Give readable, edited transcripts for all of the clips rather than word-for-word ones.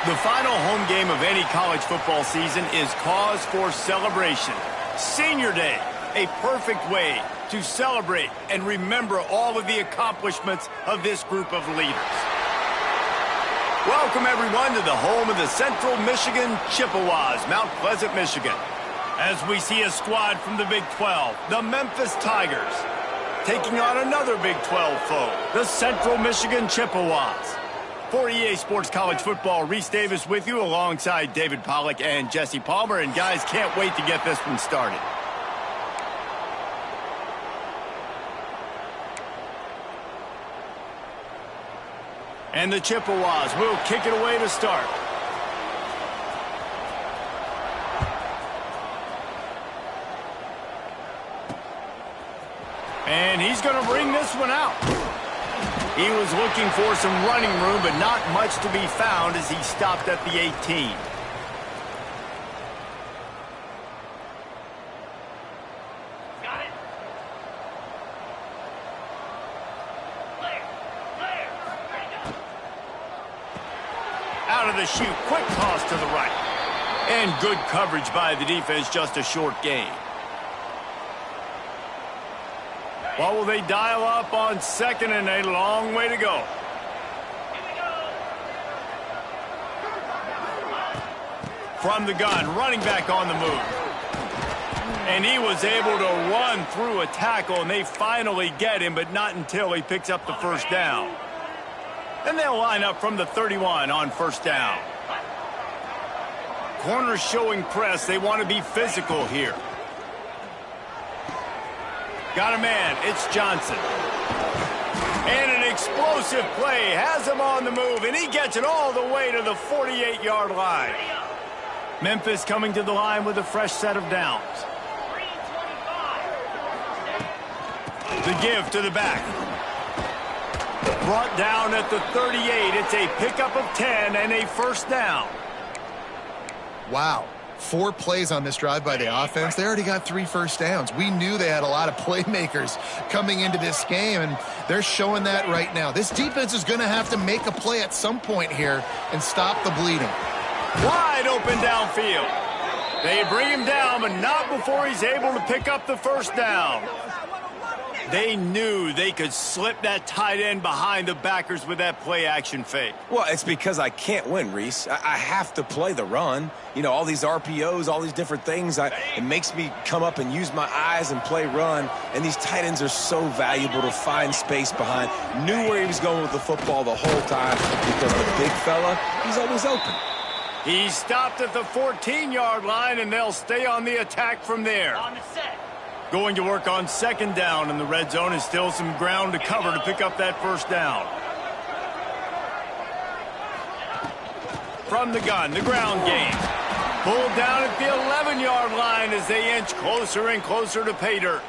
The final home game of any college football season is cause for celebration. Senior Day, a perfect way to celebrate and remember all of the accomplishments of this group of leaders. Welcome, everyone, to the home of the Central Michigan Chippewas, Mount Pleasant, Michigan. As we see a squad from the Big 12, the Memphis Tigers, taking on another Big 12 foe, the Central Michigan Chippewas. For EA Sports College Football, Reese Davis with you alongside David Pollack and Jesse Palmer. And guys, can't wait to get this one started. And the Chippewas will kick it away to start. And he's going to bring this one out. He was looking for some running room, but not much to be found as he stopped at the 18. Got it. Out of the chute, quick toss to the right. And good coverage by the defense, just a short gain. What will they dial up on second and a long way to go? From the gun, running back on the move. And he was able to run through a tackle, and they finally get him, but not until he picks up the first down. And they'll line up from the 31 on first down. Corners showing press. They want to be physical here. Got a man. It's Johnson. And an explosive play. Has him on the move, and he gets it all the way to the 48-yard line. Memphis coming to the line with a fresh set of downs. The give to the back. Brought down at the 38. It's a pickup of 10 and a first down. Wow. 4 plays on this drive by the offense. They already got 3 first downs. We knew they had a lot of playmakers coming into this game, and they're showing that right now. This defense is going to have to make a play at some point here and stop the bleeding. Wide open downfield. They bring him down, but not before he's able to pick up the first down. They knew they could slip that tight end behind the backers with that play-action fake. Well, it's because I can't win, Reese. I have to play the run. You know, all these RPOs, all these different things. It makes me come up and use my eyes and play run. And these tight ends are so valuable to find space behind. Knew where he was going with the football the whole time because the big fella, he's always open. He stopped at the 14-yard line, and they'll stay on the attack from there. On the set. Going to work on second down in the red zone, and still some ground to cover to pick up that first down. From the gun, the ground game. Pulled down at the 11-yard line as they inch closer and closer to pay dirt.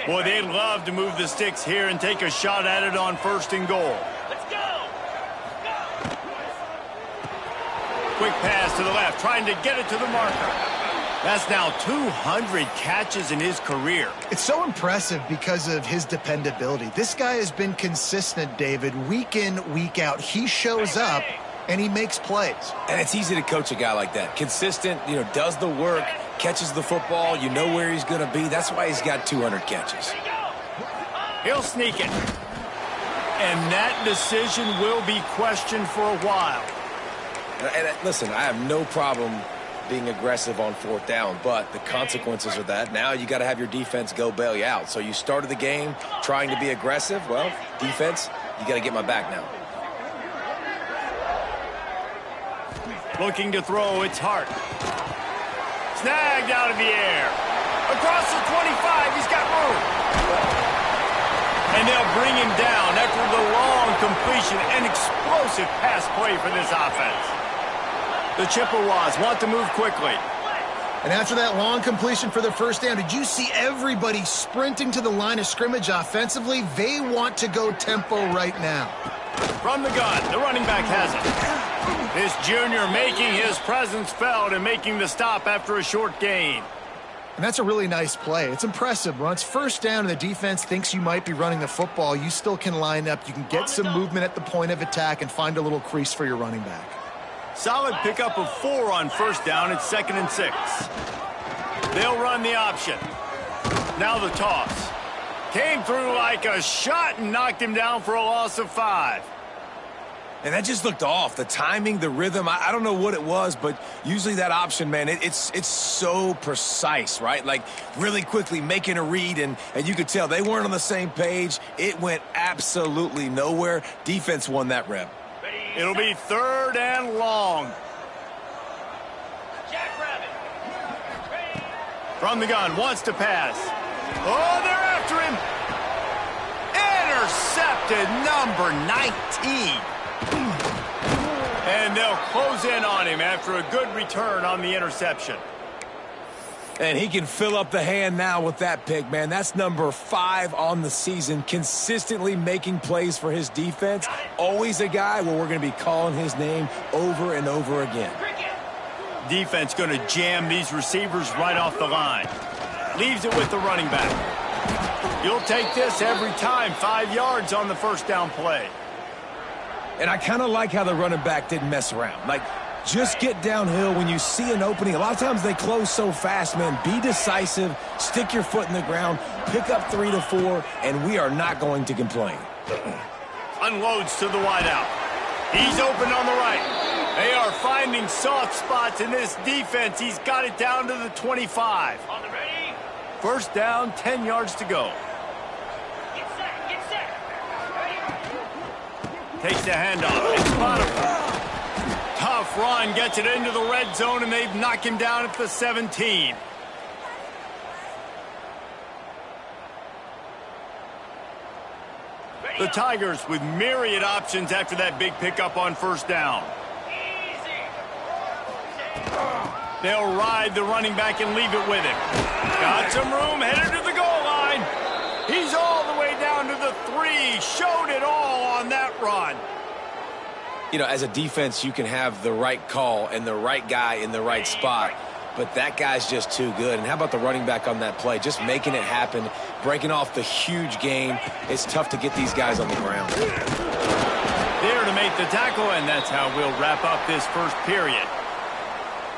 Boy, they'd love to move the sticks here and take a shot at it on first and goal. Let's go. Quick pass to the left, trying to get it to the marker. That's now 200 catches in his career. It's so impressive because of his dependability. This guy has been consistent, David, week in, week out. He shows up, and he makes plays. And it's easy to coach a guy like that. Consistent, you know, does the work, catches the football, you know where he's going to be. That's why he's got 200 catches. He'll sneak it. And that decision will be questioned for a while. And listen, I have no problem being aggressive on fourth down, but the consequences of that, now you got to have your defense go bail you out. So you started the game trying to be aggressive. Well, defense, you got to get my back now. Looking to throw, it's Hart. Snagged out of the air. Across the 25, he's got room. And they'll bring him down after the long completion. An explosive pass play for this offense. The Chippewas want to move quickly. And after that long completion for the first down, did you see everybody sprinting to the line of scrimmage offensively? They want to go tempo right now. From the gun, the running back has it. This junior making his presence felt and making the stop after a short gain. And that's a really nice play. It's impressive. When it's first down and the defense thinks you might be running the football, you still can line up. You can get some movement at the point of attack and find a little crease for your running back. Solid pickup of 4 on first down. It's 2nd and 6. They'll run the option. Now the toss. Came through like a shot and knocked him down for a loss of 5. And that just looked off. The timing, the rhythm, I don't know what it was, but usually that option, man, it's so precise, right? Like really quickly making a read, and you could tell they weren't on the same page. It went absolutely nowhere. Defense won that rep. It'll be 3rd and long. From the gun, wants to pass. Oh, they're after him. Intercepted, number 19. And they'll close in on him after a good return on the interception. And he can fill up the hand now with that pick, man. That's number 5 on the season, consistently making plays for his defense. Always a guy where we're going to be calling his name over and over again. Defense going to jam these receivers right off the line. Leaves it with the running back. You'll take this every time. 5 yards on the first down play. And I kind of like how the running back didn't mess around. Like, just get downhill when you see an opening. A lot of times they close so fast, man. Be decisive, stick your foot in the ground, pick up 3 to 4, and we are not going to complain. Unloads to the wideout. He's open on the right. They are finding soft spots in this defense. He's got it down to the 25. On the ready. First down, 10 yards to go. Get set. Get set. Ready. Takes the handoff. It's Potiphar. Tough run, gets it into the red zone, and they've knocked him down at the 17. The Tigers with myriad options after that big pickup on first down. They'll ride the running back and leave it with him. Got some room, headed to the goal line. He's all the way down to the 3. Showed it all on that run. You know, as a defense, you can have the right call and the right guy in the right spot, but that guy's just too good. And how about the running back on that play? Just making it happen, breaking off the huge gain. It's tough to get these guys on the ground. There to make the tackle, and that's how we'll wrap up this first period.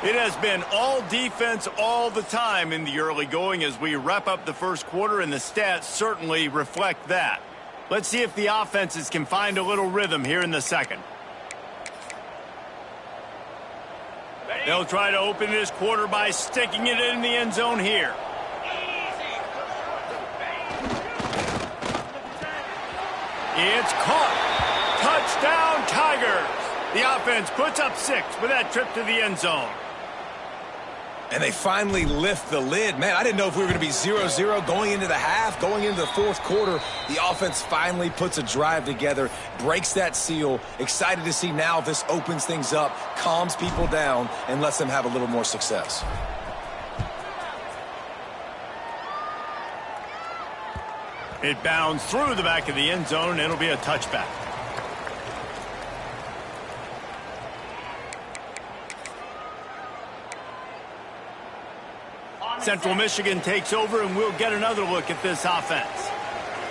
It has been all defense all the time in the early going as we wrap up the first quarter, and the stats certainly reflect that. Let's see if the offenses can find a little rhythm here in the second. They'll try to open this quarter by sticking it in the end zone here. It's caught. Touchdown, Tigers. The offense puts up 6 with that trip to the end zone. And they finally lift the lid. Man, I didn't know if we were going to be 0-0 going into the half, going into the fourth quarter. The offense finally puts a drive together, breaks that seal. Excited to see now if this opens things up, calms people down, and lets them have a little more success. It bounds through the back of the end zone, and it'll be a touchback. Central Michigan takes over, and we'll get another look at this offense.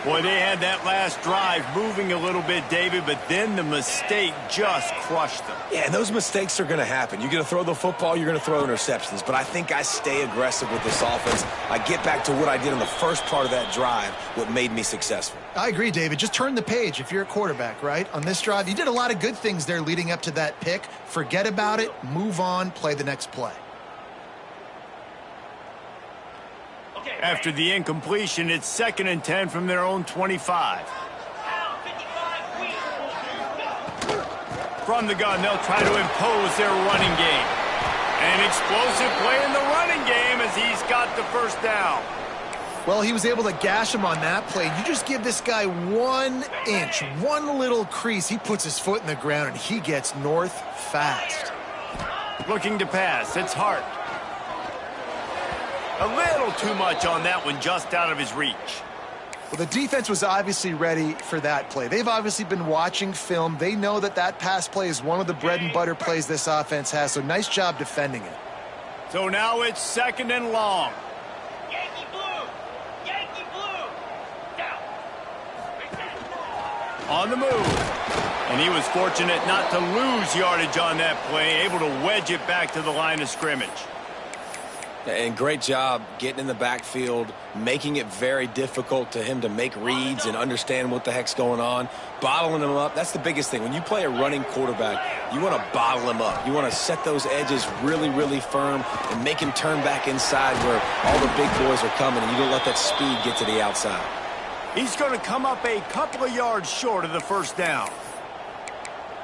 Boy, they had that last drive moving a little bit, David, but then the mistake just crushed them. Yeah, and those mistakes are going to happen. You're going to throw the football, you're going to throw interceptions, but I think I stay aggressive with this offense. I get back to what I did in the first part of that drive, what made me successful. I agree, David. Just turn the page if you're a quarterback, right? On this drive, you did a lot of good things there leading up to that pick. Forget about it, move on, play the next play. After the incompletion, it's 2nd and 10 from their own 25. From the gun, they'll try to impose their running game. An explosive play in the running game as he's got the first down. Well, he was able to gash him on that play. You just give this guy 1 inch, one little crease. He puts his foot in the ground, and he gets north fast. Looking to pass. It's Hart. A little too much on that one, just out of his reach. Well, the defense was obviously ready for that play. They've obviously been watching film. They know that that pass play is one of the bread and butter plays this offense has, so nice job defending it. So now it's 2nd and long. On the move. And he was fortunate not to lose yardage on that play, able to wedge it back to the line of scrimmage. And great job getting in the backfield, making it very difficult to him to make reads and understand what the heck's going on, bottling him up. That's the biggest thing. When you play a running quarterback, you want to bottle him up. You want to set those edges really, really firm and make him turn back inside where all the big boys are coming, and you don't let that speed get to the outside. He's going to come up a couple of yards short of the first down.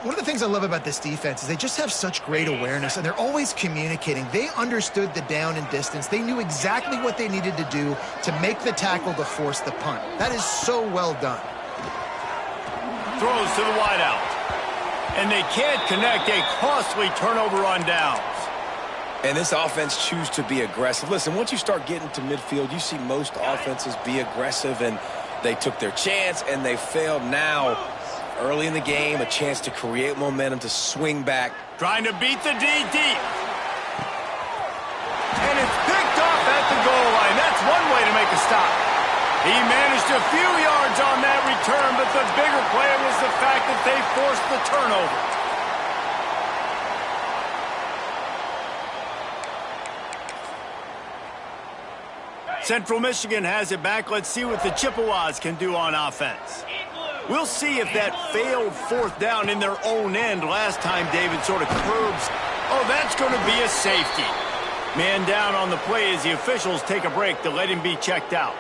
One of the things I love about this defense is they just have such great awareness, and they're always communicating. They understood the down and distance. They knew exactly what they needed to do to make the tackle to force the punt. That is so well done. Throws to the wideout. And they can't connect a costly turnover on downs. And this offense chooses to be aggressive. Listen, once you start getting to midfield, you see most offenses be aggressive, and they took their chance, and they failed. Now, early in the game, a chance to create momentum, to swing back. Trying to beat the D deep. And it's picked off at the goal line. That's one way to make a stop. He managed a few yards on that return, but the bigger play was the fact that they forced the turnover. Central Michigan has it back. Let's see what the Chippewas can do on offense. We'll see if that failed fourth down in their own end last time David sort of curbs. Oh, that's going to be a safety. Man down on the play as the officials take a break to let him be checked out.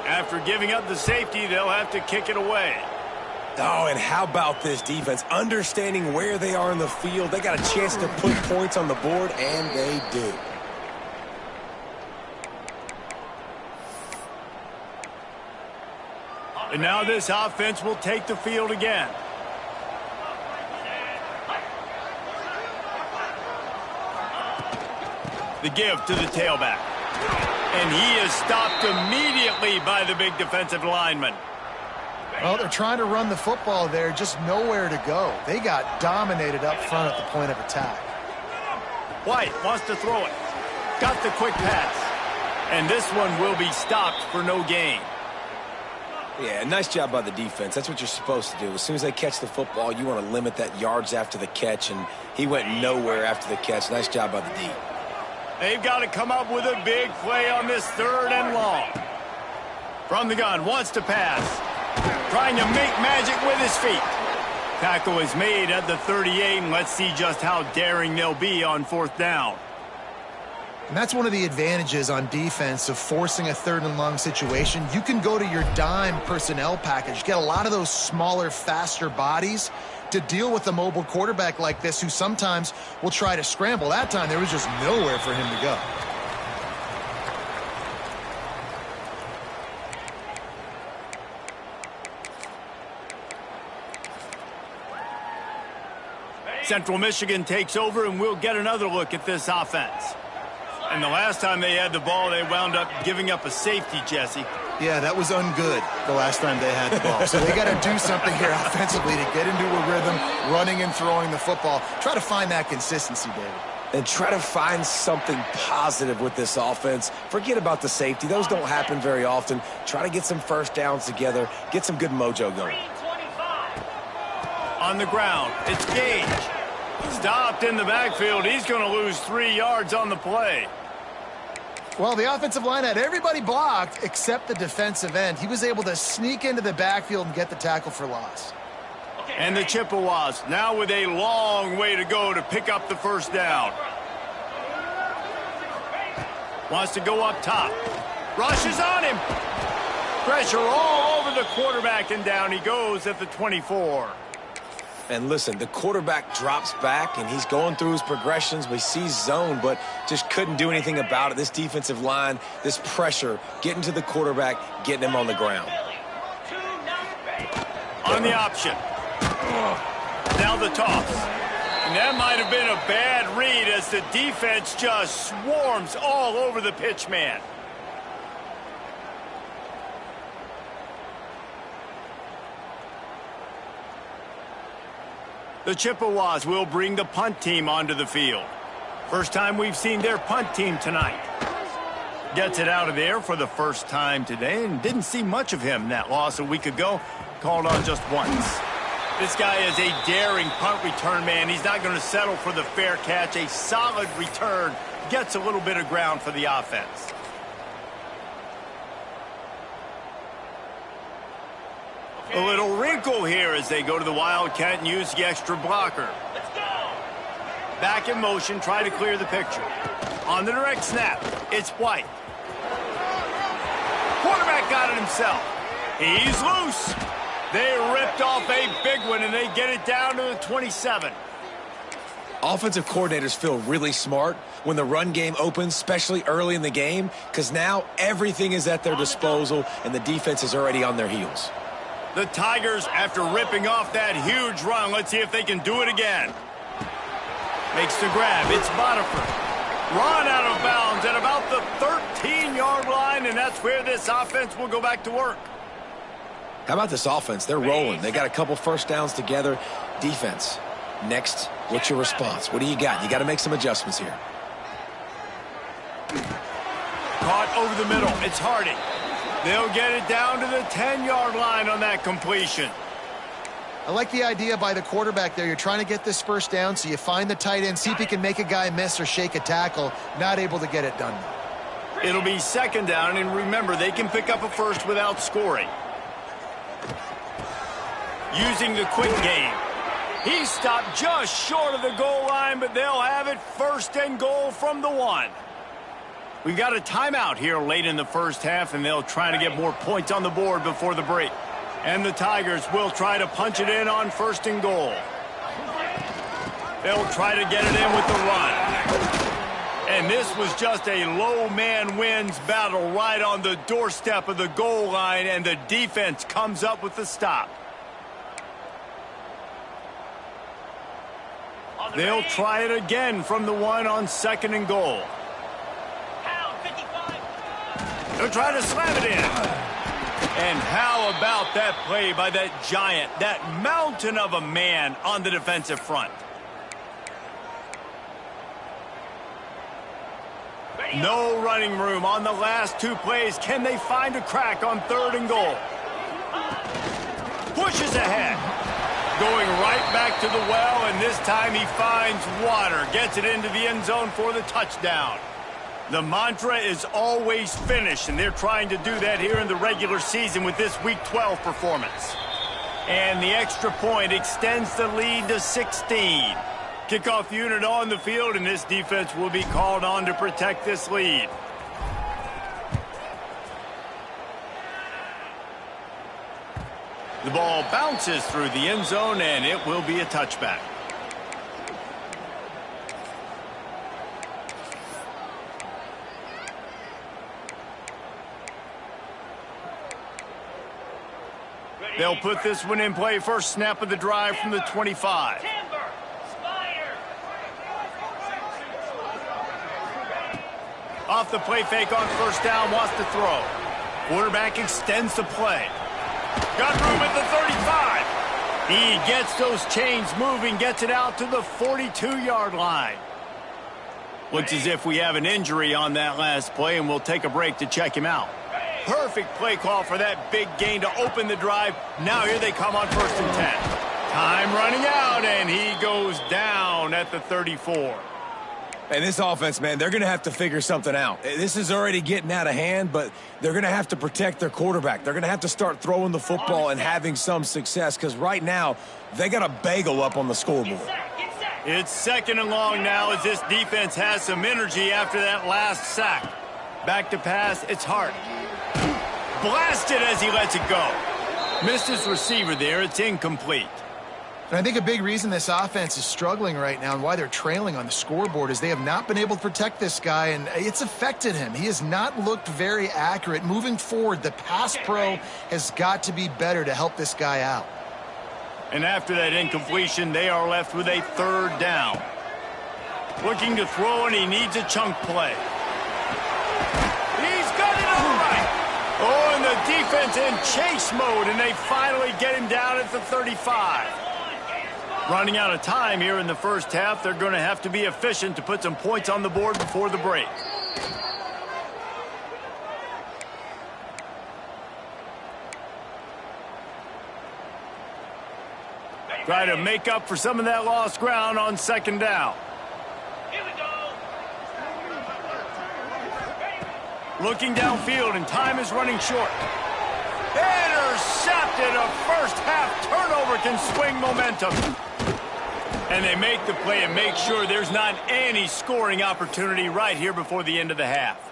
After giving up the safety, they'll have to kick it away. Oh, and how about this defense? Understanding where they are in the field. They got a chance to put points on the board, and they do. And now this offense will take the field again. The give to the tailback. And he is stopped immediately by the big defensive lineman. Well, they're trying to run the football there, just nowhere to go. They got dominated up front at the point of attack. White wants to throw it. Got the quick pass. And this one will be stopped for no gain. Yeah, nice job by the defense. That's what you're supposed to do. As soon as they catch the football, you want to limit that yards after the catch, and he went nowhere after the catch. Nice job by the D. They've got to come up with a big play on this 3rd and long. From the gun, wants to pass. Trying to make magic with his feet. Tackle is made at the 38, and let's see just how daring they'll be on 4th down. And that's one of the advantages on defense of forcing a 3rd and long situation. You can go to your dime personnel package, get a lot of those smaller, faster bodies to deal with a mobile quarterback like this who sometimes will try to scramble. That time, there was just nowhere for him to go. Central Michigan takes over, and we'll get another look at this offense. And the last time they had the ball, they wound up giving up a safety, Jesse. Yeah, that was ungood the last time they had the ball. So they got to do something here offensively to get into a rhythm, running and throwing the football. Try to find that consistency, David. And try to find something positive with this offense. Forget about the safety. Those don't happen very often. Try to get some first downs together. Get some good mojo going. On the ground, it's Gage. Stopped in the backfield. He's going to lose 3 yards on the play. Well, the offensive line had everybody blocked except the defensive end. He was able to sneak into the backfield and get the tackle for loss. And the Chippewas now with a long way to go to pick up the first down. Wants to go up top. Rushes on him. Pressure all over the quarterback, and down he goes at the 24. And listen, the quarterback drops back, and he's going through his progressions. We see zone, but just couldn't do anything about it. This defensive line, this pressure, getting to the quarterback, getting him on the ground. On the option. Now the toss. And that might have been a bad read as the defense just swarms all over the pitch man. The Chippewas will bring the punt team onto the field. First time we've seen their punt team tonight. Gets it out of the air for the first time today, and didn't see much of him. That loss a week ago, called on just once. This guy is a daring punt return man. He's not going to settle for the fair catch. A solid return gets a little bit of ground for the offense. A little wrinkle here as they go to the Wildcat and use the extra blocker. Let's go. Back in motion, try to clear the picture. On the direct snap, it's White. Quarterback got it himself. He's loose. They ripped off a big one, and they get it down to the 27. Offensive coordinators feel really smart when the run game opens, especially early in the game, because now everything is at their disposal, and the defense is already on their heels. The Tigers, after ripping off that huge run, let's see if they can do it again. Makes the grab. It's Botifer. Run out of bounds at about the 13-yard line, and that's where this offense will go back to work. How about this offense? They're rolling. They got a couple first downs together. Defense, next, what's your response? What do you got? You got to make some adjustments here. Caught over the middle. It's Harding. They'll get it down to the 10-yard line on that completion. I like the idea by the quarterback there. You're trying to get this first down, so you find the tight end, see if he can make a guy miss or shake a tackle. Not able to get it done. It'll be second down, and remember, they can pick up a first without scoring. Using the quick game. He stopped just short of the goal line, but they'll have it first and goal from the 1. We've got a timeout here late in the first half, and they'll try to get more points on the board before the break. And the Tigers will try to punch it in on first and goal. They'll try to get it in with the run. And this was just a low man wins battle right on the doorstep of the goal line, and the defense comes up with the stop. They'll try it again from the 1 on second and goal. They'll try to slam it in. And how about that play by that giant, that mountain of a man on the defensive front? No running room on the last 2 plays. Can they find a crack on third and goal? Pushes ahead. Going right back to the well, and this time he finds water. Gets it into the end zone for the touchdown. The mantra is always finish, and they're trying to do that here in the regular season with this Week 12 performance. And the extra point extends the lead to 16. Kickoff unit on the field, and this defense will be called on to protect this lead. The ball bounces through the end zone, and it will be a touchback. They'll put this one in play. First snap of the drive from the 25. Off the play fake on first down, wants to throw. Quarterback extends the play. Got room at the 35. He gets those chains moving, gets it out to the 42-yard line. Looks as if we have an injury on that last play, and we'll take a break to check him out. Perfect play call for that big gain to open the drive. Now here they come on first and 10. Time running out, and he goes down at the 34. And this offense, man, they're going to have to figure something out. This is already getting out of hand, but they're going to have to protect their quarterback. They're going to have to start throwing the football and having some success, because right now they got a bagel up on the scoreboard. It's second and long now as this defense has some energy after that last sack. Back to pass, it's Hart. Blasted as he lets it go. Missed his receiver there. It's incomplete. And I think a big reason this offense is struggling right now and why they're trailing on the scoreboard is they have not been able to protect this guy, and it's affected him. He has not looked very accurate. Moving forward, the pass pro has got to be better to help this guy out. And after that incompletion, they are left with a third down. Looking to throw, and he needs a chunk play. He's got it all right. Oh, and the defense in chase mode, and they finally get him down at the 35. Running out of time here in the first half, they're going to have to be efficient to put some points on the board before the break. Try to make up for some of that lost ground on second down. Here we go. Looking downfield, and time is running short. Intercepted. A first-half turnover can swing momentum. And they make the play and make sure there's not any scoring opportunity right here before the end of the half.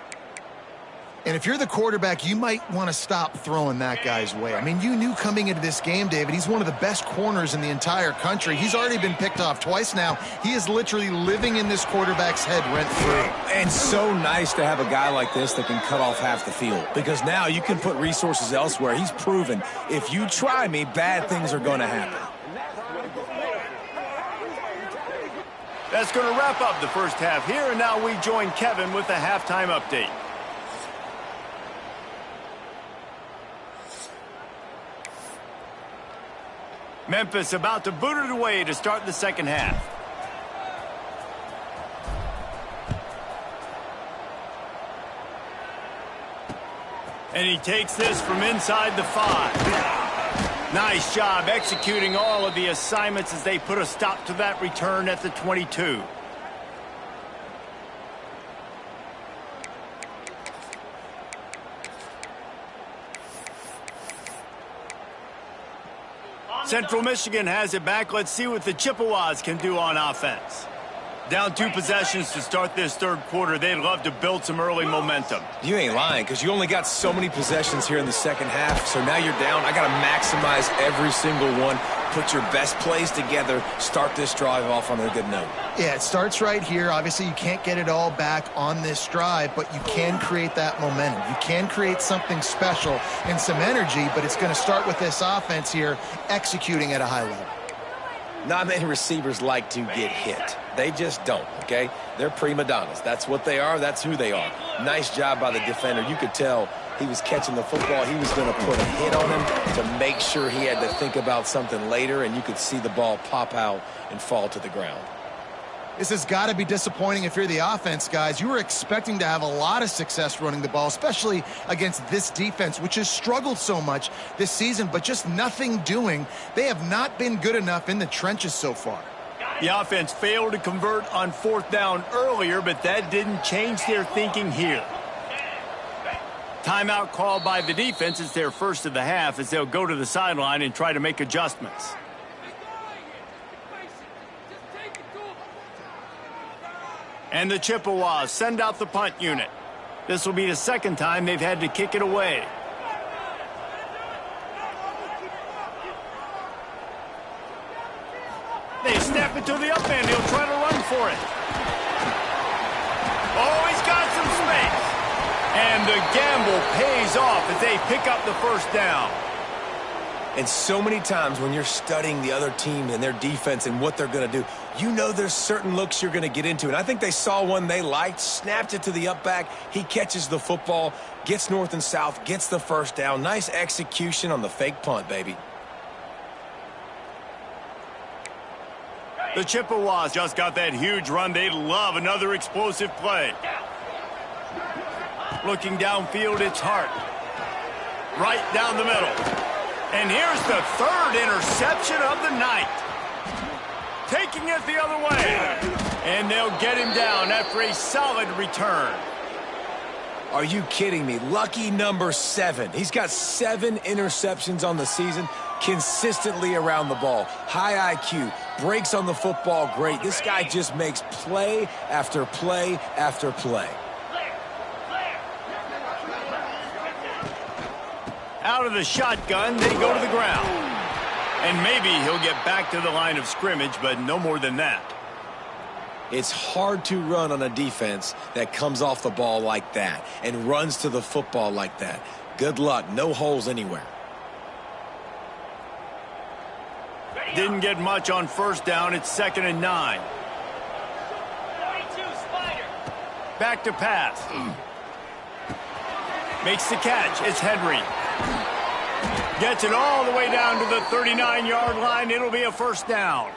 And if you're the quarterback, you might want to stop throwing that guy's way. I mean, you knew coming into this game, David, he's one of the best corners in the entire country. He's already been picked off twice now. He is literally living in this quarterback's head rent-free. And so nice to have a guy like this that can cut off half the field, because now you can put resources elsewhere. He's proven if you try me, bad things are going to happen. That's going to wrap up the first half here, and now we join Kevin with the halftime update. Memphis about to boot it away to start the second half. And he takes this from inside the 5. Nice job executing all of the assignments as they put a stop to that return at the 22. Central Michigan has it back. Let's see what the Chippewas can do on offense. Down 2 possessions to start this third quarter. They'd love to build some early momentum. You ain't lying, because you only got so many possessions here in the second half, so now you're down. I got to maximize every single one. Put your best plays together. Start this drive off on a good note. Yeah, it starts right here. Obviously, you can't get it all back on this drive, but you can create that momentum. You can create something special and some energy, but it's going to start with this offense here executing at a high level. Not many receivers like to get hit. They just don't, okay? They're prima donnas. That's what they are. That's who they are. Nice job by the defender. You could tell he was catching the football. He was going to put a hit on him to make sure he had to think about something later, and you could see the ball pop out and fall to the ground. This has got to be disappointing if you're the offense, guys. You were expecting to have a lot of success running the ball, especially against this defense, which has struggled so much this season, but just nothing doing. They have not been good enough in the trenches so far. The offense failed to convert on fourth down earlier, but that didn't change their thinking here. Timeout called by the defense. It's their first of the half as they'll go to the sideline and try to make adjustments. And the Chippewas send out the punt unit. This will be the second time they've had to kick it away. They snap it to the up end. He'll try to run for it. Oh, he's got some space. And the gamble pays off as they pick up the first down. And so many times when you're studying the other team and their defense and what they're going to do, you know there's certain looks you're going to get into. And I think they saw one they liked, snapped it to the up back. He catches the football, gets north and south, gets the first down. Nice execution on the fake punt, baby. The Chippewas just got that huge run. They love another explosive play. Looking downfield, it's Hart. Right down the middle. And here's the third interception of the night. Taking it the other way. And they'll get him down after a solid return. Are you kidding me? Lucky number 7. He's got 7 interceptions on the season, consistently around the ball. High IQ, breaks on the football great. This guy just makes play after play after play. Out of the shotgun, they go to the ground. And maybe he'll get back to the line of scrimmage, but no more than that. It's hard to run on a defense that comes off the ball like that and runs to the football like that. Good luck. No holes anywhere. Didn't get much on first down. It's 2nd and 9. 42, Spider. Back to pass. Makes the catch. It's Henry. Gets it all the way down to the 39-yard line. It'll be a first down.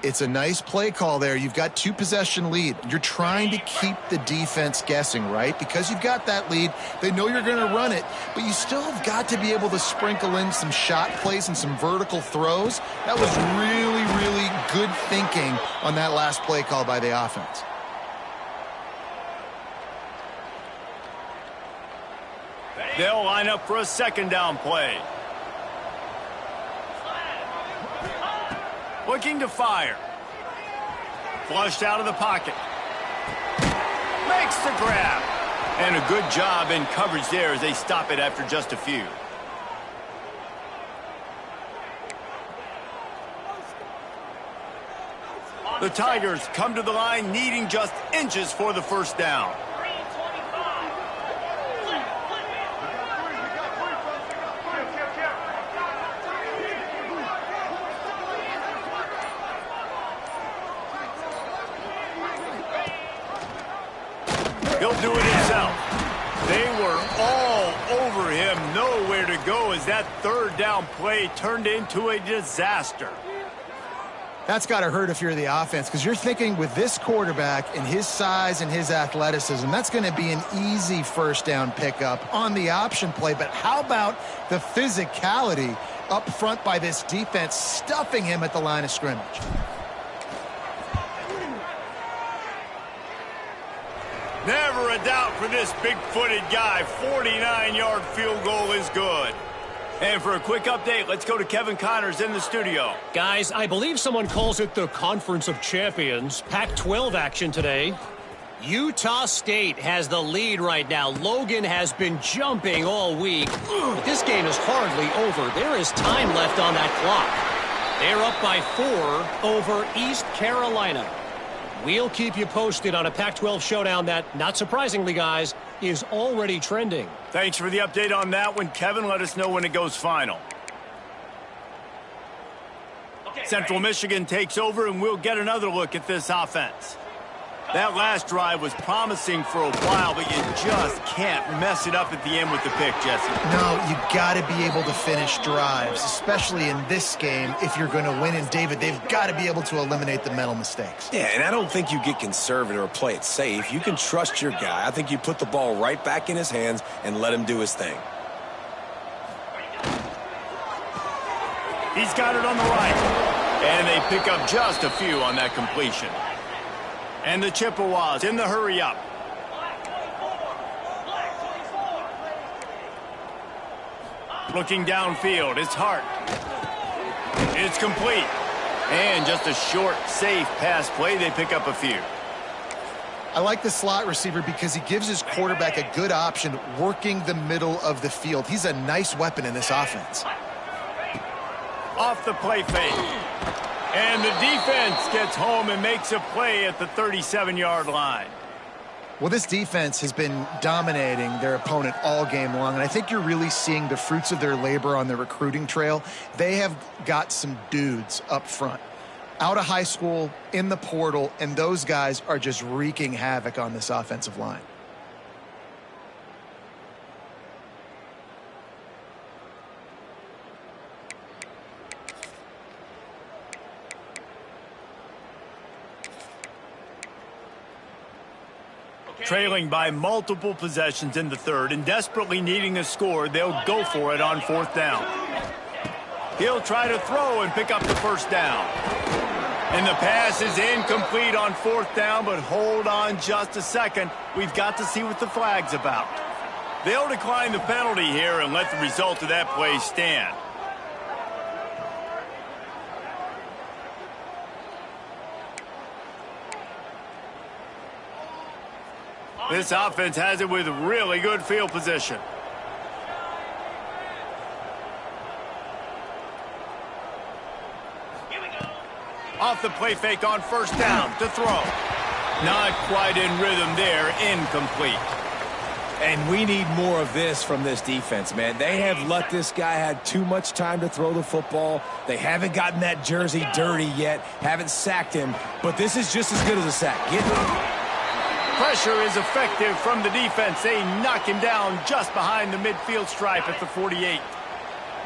It's a nice play call there. You've got 2-possession lead. You're trying to keep the defense guessing, right? Because you've got that lead, they know you're going to run it, but you still have got to be able to sprinkle in some shot plays and some vertical throws. That was really, really good thinking on that last play call by the offense. They'll line up for a second down play. Looking to fire. Flushed out of the pocket. Makes the grab. And a good job in coverage there as they stop it after just a few. The Tigers come to the line needing just inches for the first down. He'll do it himself. They were all over him, nowhere to go as that third down play turned into a disaster. That's got to hurt if you're the offense, because you're thinking with this quarterback and his size and his athleticism, that's going to be an easy first down pickup on the option play. But how about the physicality up front by this defense, stuffing him at the line of scrimmage? Never a doubt for this big-footed guy. 49-yard field goal is good. And for a quick update, let's go to Kevin Connors in the studio. Guys, I believe someone calls it the Conference of Champions. Pac-12 action today. Utah State has the lead right now. Logan has been jumping all week. But this game is hardly over. There is time left on that clock. They're up by 4 over East Carolina. We'll keep you posted on a Pac-12 showdown that, not surprisingly, guys, is already trending. Thanks for the update on that one, Kevin. Let us know when it goes final. Central Michigan takes over, and we'll get another look at this offense. That last drive was promising for a while, but you just can't mess it up at the end with the pick, Jesse. No, you got to be able to finish drives, especially in this game if you're going to win. And, David, they've got to be able to eliminate the mental mistakes. Yeah, and I don't think you get conservative or play it safe. You can trust your guy. I think you put the ball right back in his hands and let him do his thing. He's got it on the right. And they pick up just a few on that completion. And the Chippewas in the hurry-up. Looking downfield, it's Hart. It's complete. And just a short, safe pass play. They pick up a few. I like the slot receiver because he gives his quarterback a good option working the middle of the field. He's a nice weapon in this offense. Off the play fake. And the defense gets home and makes a play at the 37-yard line. Well, this defense has been dominating their opponent all game long, and I think you're really seeing the fruits of their labor on the recruiting trail. They have got some dudes up front, out of high school, in the portal, and those guys are just wreaking havoc on this offensive line. Trailing by multiple possessions in the third and desperately needing a score, they'll go for it on fourth down. He'll try to throw and pick up the first down. And the pass is incomplete on fourth down, but hold on just a second. We've got to see what the flag's about. They'll decline the penalty here and let the result of that play stand. This offense has it with really good field position. Here we go. Off the play fake on first down to throw. Not quite in rhythm there, incomplete. And we need more of this from this defense, man. They have let this guy have too much time to throw the football. They haven't gotten that jersey dirty yet, haven't sacked him, but this is just as good as a sack. Pressure is effective from the defense. They knock him down just behind the midfield stripe at the 48.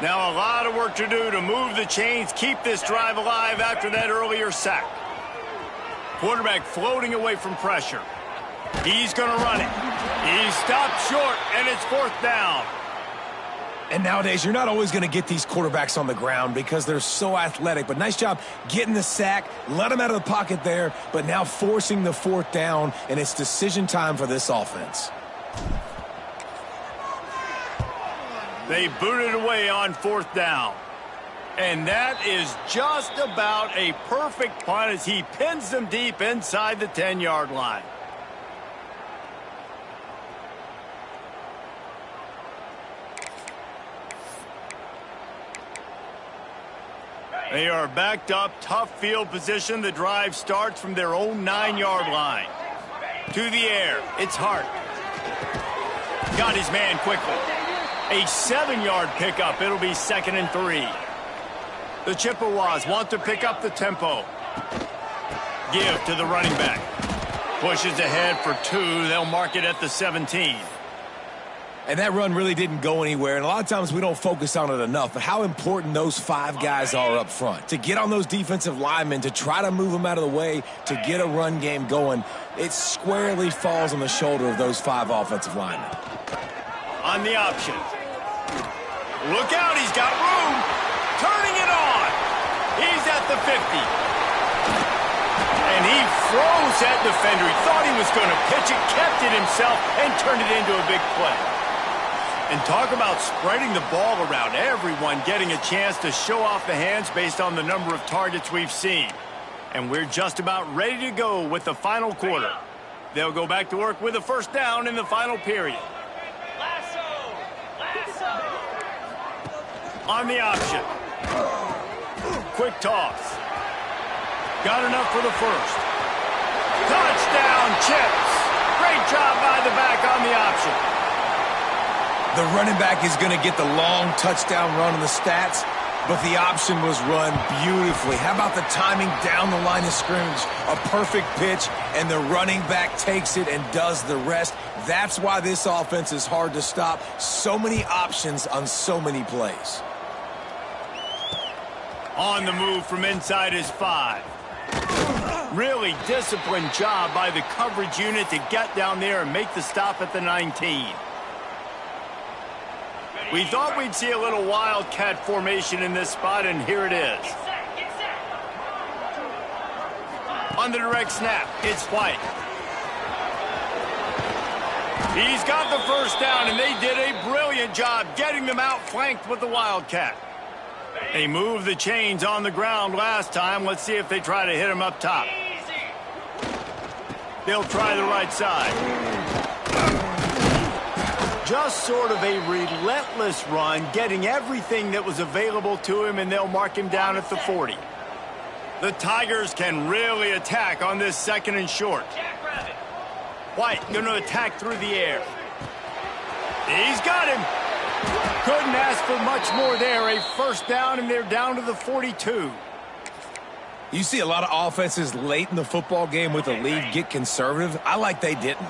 Now a lot of work to do to move the chains, keep this drive alive after that earlier sack. Quarterback floating away from pressure. He's going to run it. He stopped short, and it's 4th down. And nowadays, you're not always going to get these quarterbacks on the ground because they're so athletic. But nice job getting the sack, let them out of the pocket there, but now forcing the 4th down, and it's decision time for this offense. They booted away on 4th down. And that is just about a perfect punt as he pins them deep inside the 10-yard line. They are backed up, tough field position. The drive starts from their own 9-yard line. To the air, it's Hart. Got his man quickly. A 7-yard pickup. It'll be 2nd and 3. The Chippewas want to pick up the tempo. Give to the running back. Pushes ahead for 2. They'll mark it at the 17. And that run really didn't go anywhere, and a lot of times we don't focus on it enough, but how important those 5 guys are up front. To get on those defensive linemen, to try to move them out of the way, to get a run game going, it squarely falls on the shoulder of those 5 offensive linemen. On the option. Look out, he's got room. Turning it on. He's at the 50. And he froze that defender. He thought he was going to pitch it, kept it himself, and turned it into a big play. And talk about spreading the ball around. Everyone getting a chance to show off the hands based on the number of targets we've seen. And we're just about ready to go with the final quarter. They'll go back to work with a 1st down in the final period. Lasso! On the option. Quick toss. Got enough for the 1st. Touchdown, Chips. Great job by the back on the option. The running back is going to get the long touchdown run in the stats, but the option was run beautifully. How about the timing down the line of scrimmage? A perfect pitch, and the running back takes it and does the rest. That's why this offense is hard to stop. So many options on so many plays. On the move from inside his 5. Really disciplined job by the coverage unit to get down there and make the stop at the 19. We thought we'd see a little wildcat formation in this spot, and here it is. Get set! On the direct snap, it's White. He's got the 1st down, and they did a brilliant job getting them outflanked with the wildcat. They moved the chains on the ground last time. Let's see if they try to hit him up top. They'll try the right side. Just sort of a relentless run, getting everything that was available to him, and they'll mark him down at the 40. The Tigers can really attack on this 2nd and short. White going to attack through the air. He's got him. Couldn't ask for much more there. A 1st down, and they're down to the 42. You see a lot of offenses late in the football game with a lead get conservative. I like they didn't.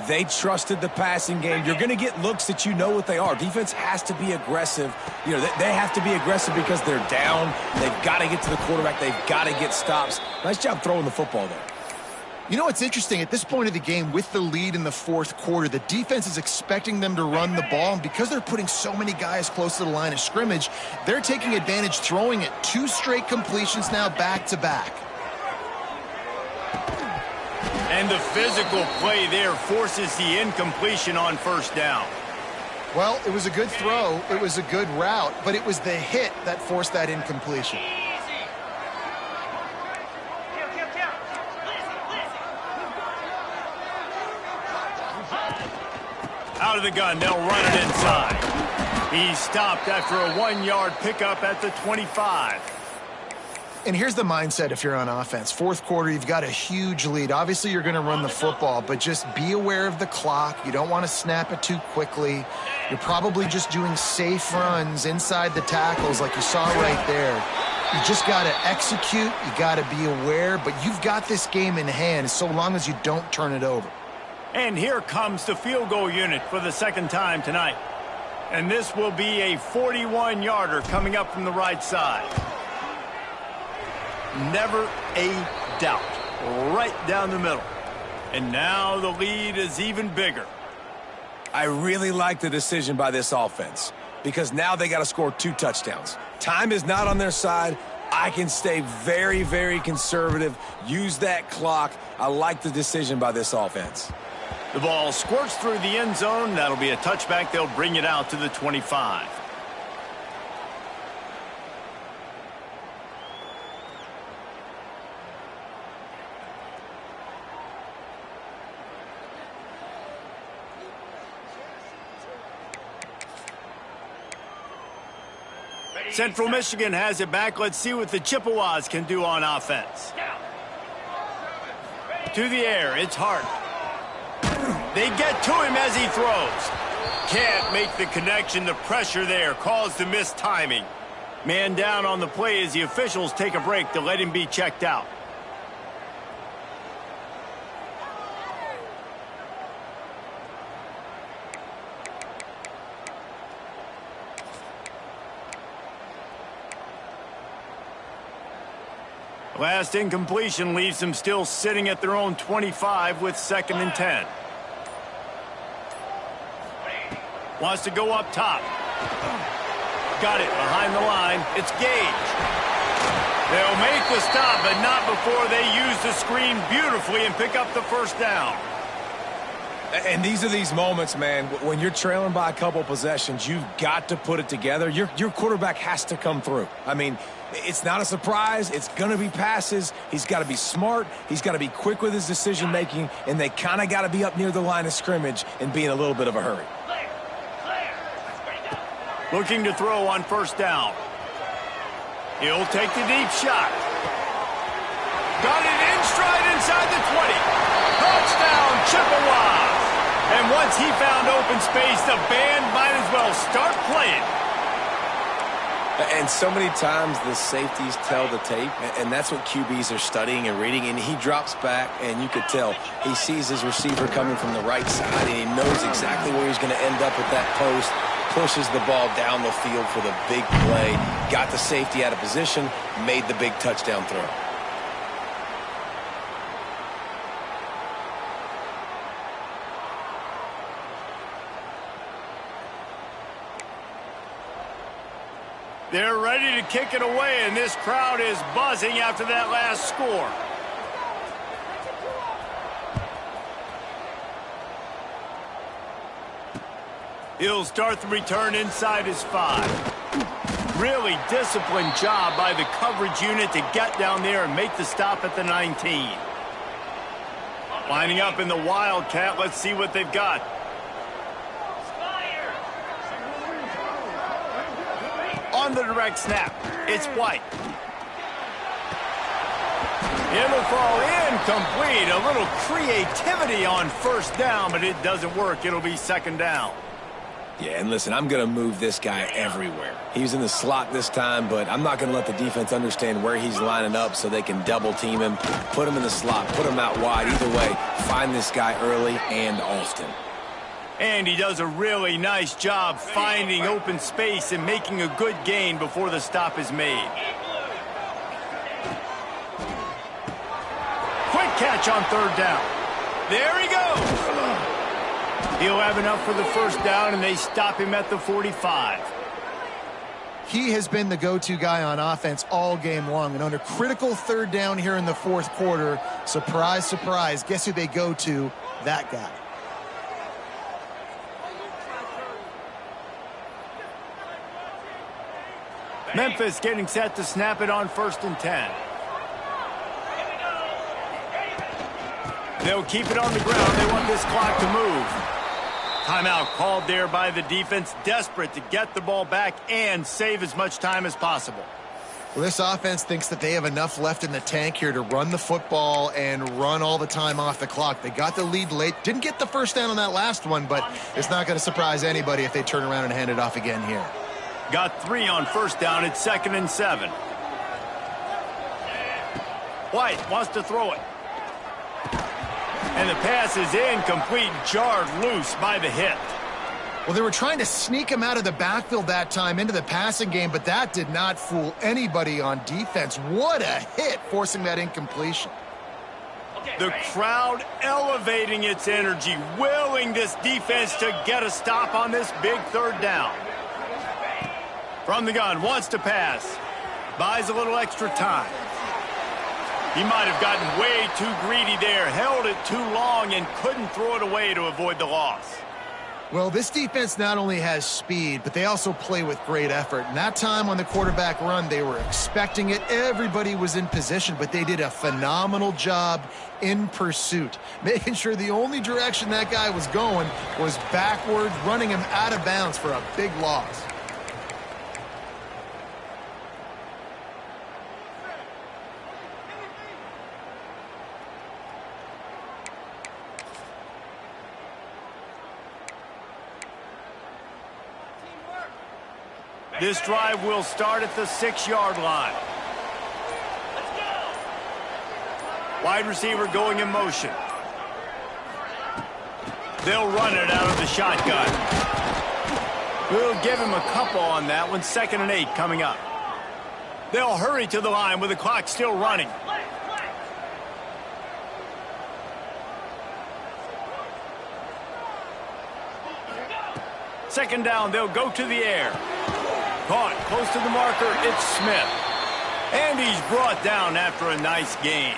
They trusted the passing game. You're going to get looks that you know what they are. Defense has to be aggressive. You know, they have to be aggressive because they're down. They've got to get to the quarterback. They've got to get stops. Nice job throwing the football there. You know what's interesting? At this point of the game, with the lead in the 4th quarter, the defense is expecting them to run the ball. And because they're putting so many guys close to the line of scrimmage, they're taking advantage, throwing it. 2 straight completions now back-to-back. And the physical play there forces the incompletion on 1st down. Well, it was a good throw. It was a good route, but it was the hit that forced that incompletion. Out of the gun, they'll run it inside. He stopped after a 1-yard pickup at the 25. And here's the mindset if you're on offense. 4th quarter, you've got a huge lead. Obviously, you're going to run the football, but just be aware of the clock. You don't want to snap it too quickly. You're probably just doing safe runs inside the tackles like you saw right there. You just got to execute. You got to be aware, but you've got this game in hand so long as you don't turn it over. And here comes the field goal unit for the 2nd time tonight. And this will be a 41-yarder coming up from the right side. Never a doubt. Right down the middle. And now the lead is even bigger. I really like the decision by this offense because now they got to score 2 touchdowns. Time is not on their side. I can stay very, very conservative, use that clock. I like the decision by this offense. The ball squirts through the end zone. That'll be a touchback. They'll bring it out to the 25. Central Michigan has it back. Let's see what the Chippewas can do on offense. To the air, it's Hart. They get to him as he throws. Can't make the connection. The pressure there caused the missed timing. Man down on the play as the officials take a break to let him be checked out. Last incompletion leaves them still sitting at their own 25 with 2nd and 10. Wants to go up top. Got it behind the line. It's Gage. They'll make the stop, but not before they use the screen beautifully and pick up the first down. And these are these moments, man, when you're trailing by a couple possessions, you've got to put it together. Your quarterback has to come through. I mean, it's not a surprise. It's going to be passes. He's got to be smart. He's got to be quick with his decision-making, and they kind of got to be up near the line of scrimmage and be in a little bit of a hurry. Looking to throw on first down. He'll take the deep shot. Got it in stride inside the 20. Touchdown, Chippewas. And once he found open space, the band might as well start playing. And so many times the safeties tell the tape, and that's what QBs are studying and reading, and he drops back, and you could tell he sees his receiver coming from the right side, and he knows exactly where he's going to end up with that post, pushes the ball down the field for the big play, got the safety out of position, made the big touchdown throw. They're ready to kick it away, and this crowd is buzzing after that last score. He'll start the return inside his 5. Really disciplined job by the coverage unit to get down there and make the stop at the 19. Lining up in the Wildcat, let's see what they've got. On the direct snap, it's White. It'll fall incomplete. A little creativity on first down, but it doesn't work. It'll be 2nd down. Yeah, and listen, I'm going to move this guy everywhere. He's in the slot this time, but I'm not going to let the defense understand where he's lining up so they can double team him, put him in the slot, put him out wide. Either way, find this guy early and often. And he does a really nice job finding open space and making a good gain before the stop is made. Quick catch on 3rd down. There he goes. He'll have enough for the first down, and they stop him at the 45. He has been the go-to guy on offense all game long. And under critical 3rd down here in the 4th quarter, surprise, surprise, guess who they go to? That guy. Memphis getting set to snap it on 1st and 10. They'll keep it on the ground. They want this clock to move. Timeout called there by the defense, desperate to get the ball back and save as much time as possible. Well, this offense thinks that they have enough left in the tank here to run the football and run all the time off the clock. They got the lead late. Didn't get the first down on that last one, but it's not going to surprise anybody if they turn around and hand it off again here. Got 3 on first down. It's 2nd and 7. White wants to throw it. And the pass is incomplete, jarred loose by the hit. Well, they were trying to sneak him out of the backfield that time into the passing game, but that did not fool anybody on defense. What a hit, forcing that incompletion. The crowd elevating its energy, willing this defense to get a stop on this big third down. From the gun, wants to pass. Buys a little extra time. He might have gotten way too greedy there, held it too long, and couldn't throw it away to avoid the loss. Well, this defense not only has speed, but they also play with great effort. And that time on the quarterback run, they were expecting it. Everybody was in position, but they did a phenomenal job in pursuit, making sure the only direction that guy was going was backward, running him out of bounds for a big loss. This drive will start at the 6-yard line. Let's go. Wide receiver going in motion. They'll run it out of the shotgun. We'll give him a couple on that one. 2nd and 8 coming up. They'll hurry to the line with the clock still running. Second down, they'll go to the air. Caught close to the marker, it's Smith. And he's brought down after a nice gain.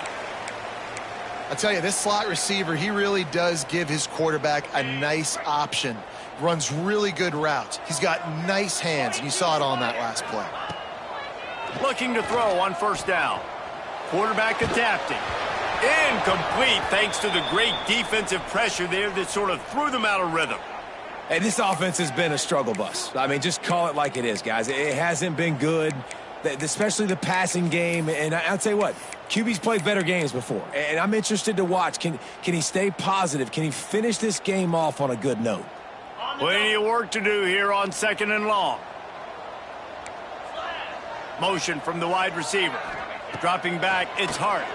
I'll tell you, this slot receiver, he really does give his quarterback a nice option. Runs really good routes. He's got nice hands, and you saw it on that last play. Looking to throw on 1st down. Quarterback adapting. Incomplete thanks to the great defensive pressure there that sort of threw them out of rhythm. Hey, this offense has been a struggle bus. I mean, just call it like it is, guys. It hasn't been good, especially the passing game. And I'll tell you what, QB's played better games before. And I'm interested to watch. Can he stay positive? Can he finish this game off on a good note? Plenty of work to do here on 2nd and long. Motion from the wide receiver. Dropping back, it's Hart.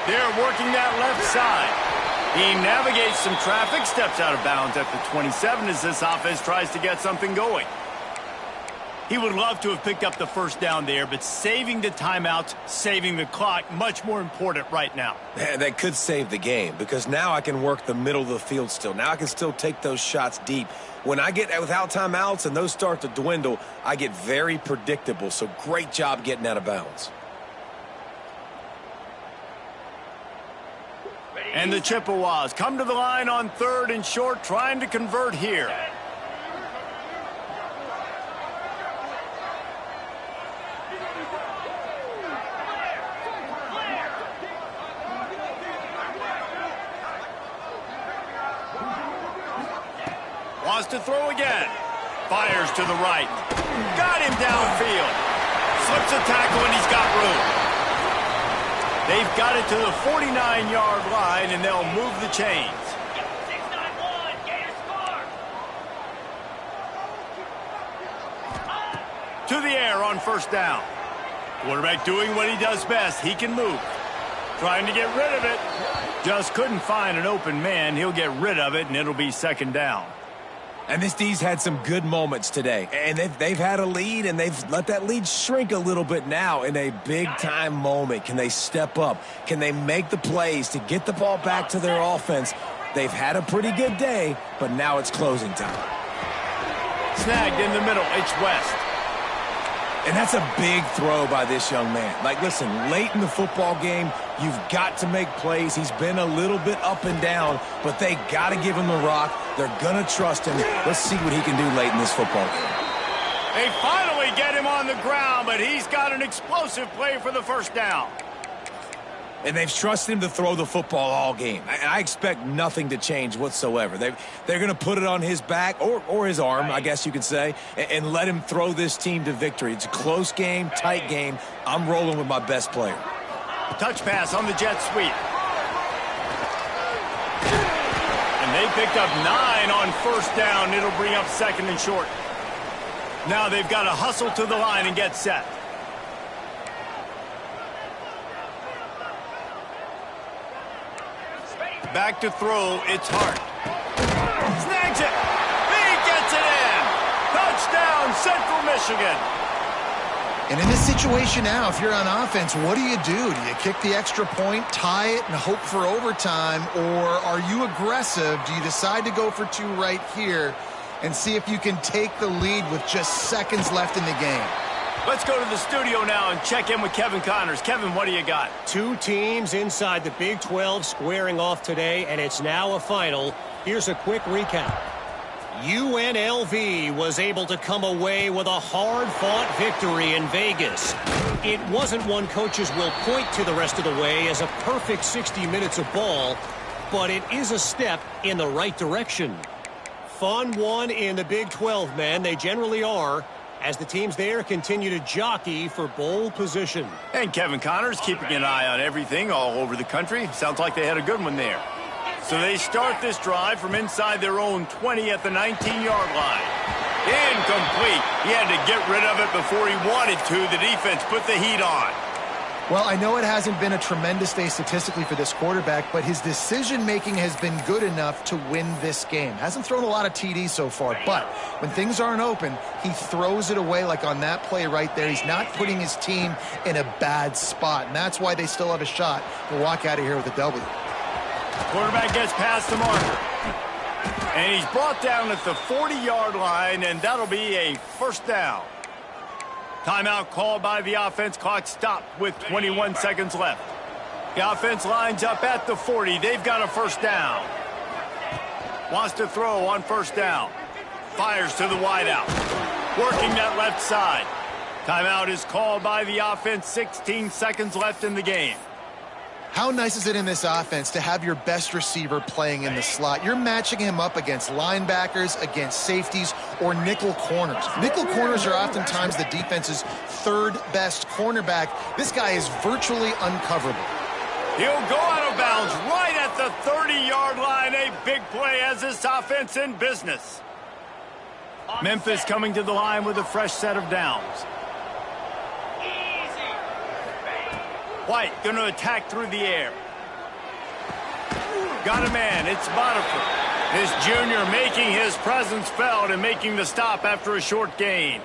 They're working that left side. He navigates some traffic, steps out of bounds at the 27 as this offense tries to get something going. He would love to have picked up the 1st down there, but saving the timeouts, saving the clock, much more important right now. That could save the game because now I can work the middle of the field still. Now I can still take those shots deep. When I get without timeouts and those start to dwindle, I get very predictable. So great job getting out of bounds. And the Chippewas come to the line on 3rd and short, trying to convert here. Wants to throw again. Fires to the right. Got him downfield. Slips a tackle and he's got room. They've got it to the 49-yard line, and they'll move the chains. 6-9-1, Gator score. To the air on 1st down. Quarterback doing what he does best. He can move. Trying to get rid of it. Just couldn't find an open man. He'll get rid of it, and it'll be 2nd down. And this D's had some good moments today. And they've had a lead, and they've let that lead shrink a little bit now in a big-time moment. Can they step up? Can they make the plays to get the ball back to their offense? They've had a pretty good day, but now it's closing time. Snagged in the middle. It's West. And that's a big throw by this young man. Like, listen, late in the football game, you've got to make plays. He's been a little bit up and down, but they got to give him the rock. They're going to trust him. Let's see what he can do late in this football game. They finally get him on the ground, but he's got an explosive play for the 1st down. And they've trusted him to throw the football all game. I expect nothing to change whatsoever. They're going to put it on his back or his arm, I guess you could say, and let him throw this team to victory. It's a close game, tight game. I'm rolling with my best player. Touch pass on the jet sweep. And they picked up 9 on 1st down. It'll bring up 2nd and short. Now they've got to hustle to the line and get set. Back to throw, it's Hart. throws it. He gets it in. Touchdown, Central Michigan. And in this situation now, if you're on offense, what do? Do you kick the extra point, tie it, and hope for overtime? Or are you aggressive? Do you decide to go for two right here and see if you can take the lead with just seconds left in the game? Let's go to the studio now and check in with Kevin Connors. Kevin, what do you got? Two teams inside the Big 12 squaring off today, and it's now a final. Here's a quick recap. UNLV was able to come away with a hard-fought victory in Vegas. It wasn't one coaches will point to the rest of the way as a perfect 60 minutes of ball, but it is a step in the right direction. Fun one in the Big 12, man. They generally are, as the teams there continue to jockey for bowl position. And Kevin Connors keeping an eye on everything all over the country. Sounds like they had a good one there. So they start this drive from inside their own 20 at the 19-yard line. Incomplete. He had to get rid of it before he wanted to. The defense put the heat on. Well, I know it hasn't been a tremendous day statistically for this quarterback, but his decision-making has been good enough to win this game. Hasn't thrown a lot of TDs so far, but when things aren't open, he throws it away like on that play right there. He's not putting his team in a bad spot, and that's why they still have a shot to walk out of here with a W. Quarterback gets past the marker. And he's brought down at the 40-yard line, and that'll be a first down. Timeout called by the offense. Clock stopped with 21 seconds left. The offense lines up at the 40. They've got a first down. Wants to throw on first down. Fires to the wideout. Working that left side. Timeout is called by the offense. 16 seconds left in the game. How nice is it in this offense to have your best receiver playing in the slot? You're matching him up against linebackers, against safeties, or nickel corners. Nickel corners are oftentimes the defense's third best cornerback. This guy is virtually uncoverable. He'll go out of bounds right at the 30-yard line. A big play as this offense in business. Memphis coming to the line with a fresh set of downs. White going to attack through the air. Got a man. It's Bonifant. This junior making his presence felt and making the stop after a short gain.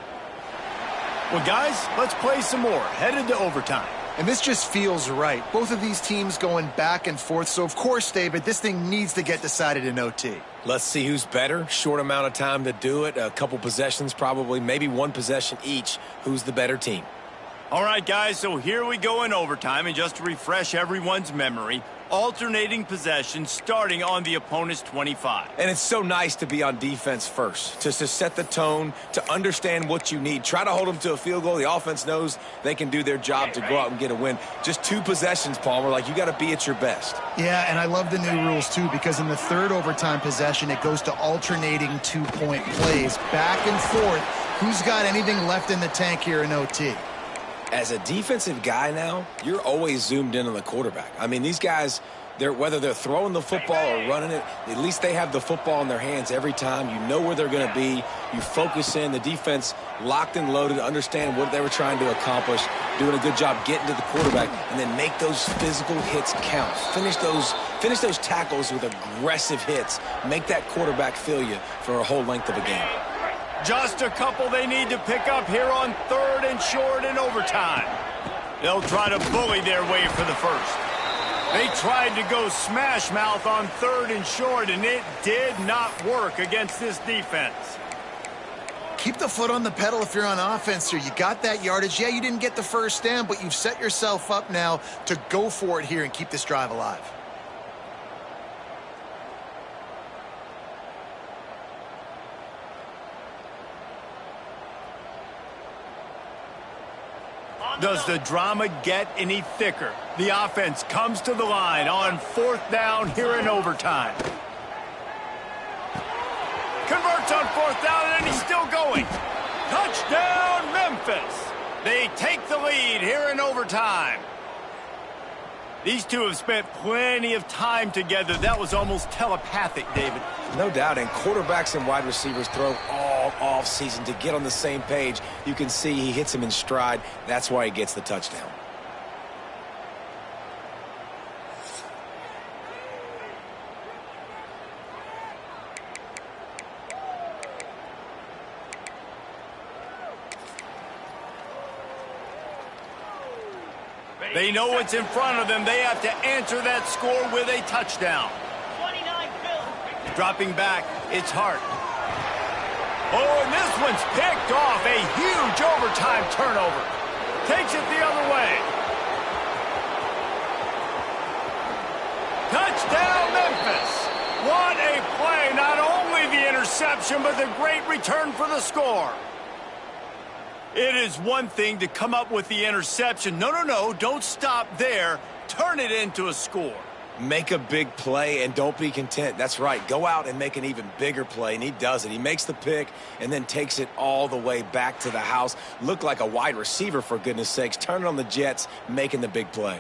Well, guys, let's play some more. Headed to overtime. And this just feels right. Both of these teams going back and forth. So, of course, David, this thing needs to get decided in OT. Let's see who's better. Short amount of time to do it. A couple possessions probably. Maybe one possession each. Who's the better team? All right, guys, so here we go in overtime, and just to refresh everyone's memory, alternating possessions starting on the opponent's 25. And it's so nice to be on defense first, just to set the tone, to understand what you need. Try to hold them to a field goal. The offense knows they can do their job to go out and get a win. Just two possessions, Palmer, like you got to be at your best. Yeah, and I love the new rules, too, because in the third overtime possession, it goes to alternating two-point plays, back and forth. Who's got anything left in the tank here in OT? As a defensive guy now, you're always zoomed in on the quarterback. I mean, these guys, whether they're throwing the football or running it, at least they have the football in their hands every time. You know where they're going to be. You focus in. The defense locked and loaded, understand what they were trying to accomplish, doing a good job getting to the quarterback, and then make those physical hits count. Finish those tackles with aggressive hits. Make that quarterback feel you for a whole length of a game. Just a couple they need to pick up here on third and short in overtime. They'll try to bully their way for the first. They tried to go smash mouth on third and short, and it did not work against this defense. Keep the foot on the pedal if you're on offense here. You got that yardage. Yeah, you didn't get the first down, but you've set yourself up now to go for it here and keep this drive alive. Does the drama get any thicker? The offense comes to the line on fourth down here in overtime. Converts on fourth down, and he's still going. Touchdown, Memphis. They take the lead here in overtime. These two have spent plenty of time together. That was almost telepathic, David. No doubt, and quarterbacks and wide receivers throw all off season to get on the same page. You can see he hits him in stride. That's why he gets the touchdown. They know what's in front of them. They have to answer that score with a touchdown. 29 Philly. Dropping back, it's Hart. Oh, and this one's picked off. A huge overtime turnover. Takes it the other way. Touchdown, Memphis. What a play. Not only the interception, but the great return for the score. It is one thing to come up with the interception. No, don't stop there. Turn it into a score. Make a big play and don't be content. That's right. Go out and make an even bigger play, and he does it. He makes the pick and then takes it all the way back to the house. Looked like a wide receiver, for goodness sakes. Turn it on the Jets, making the big play.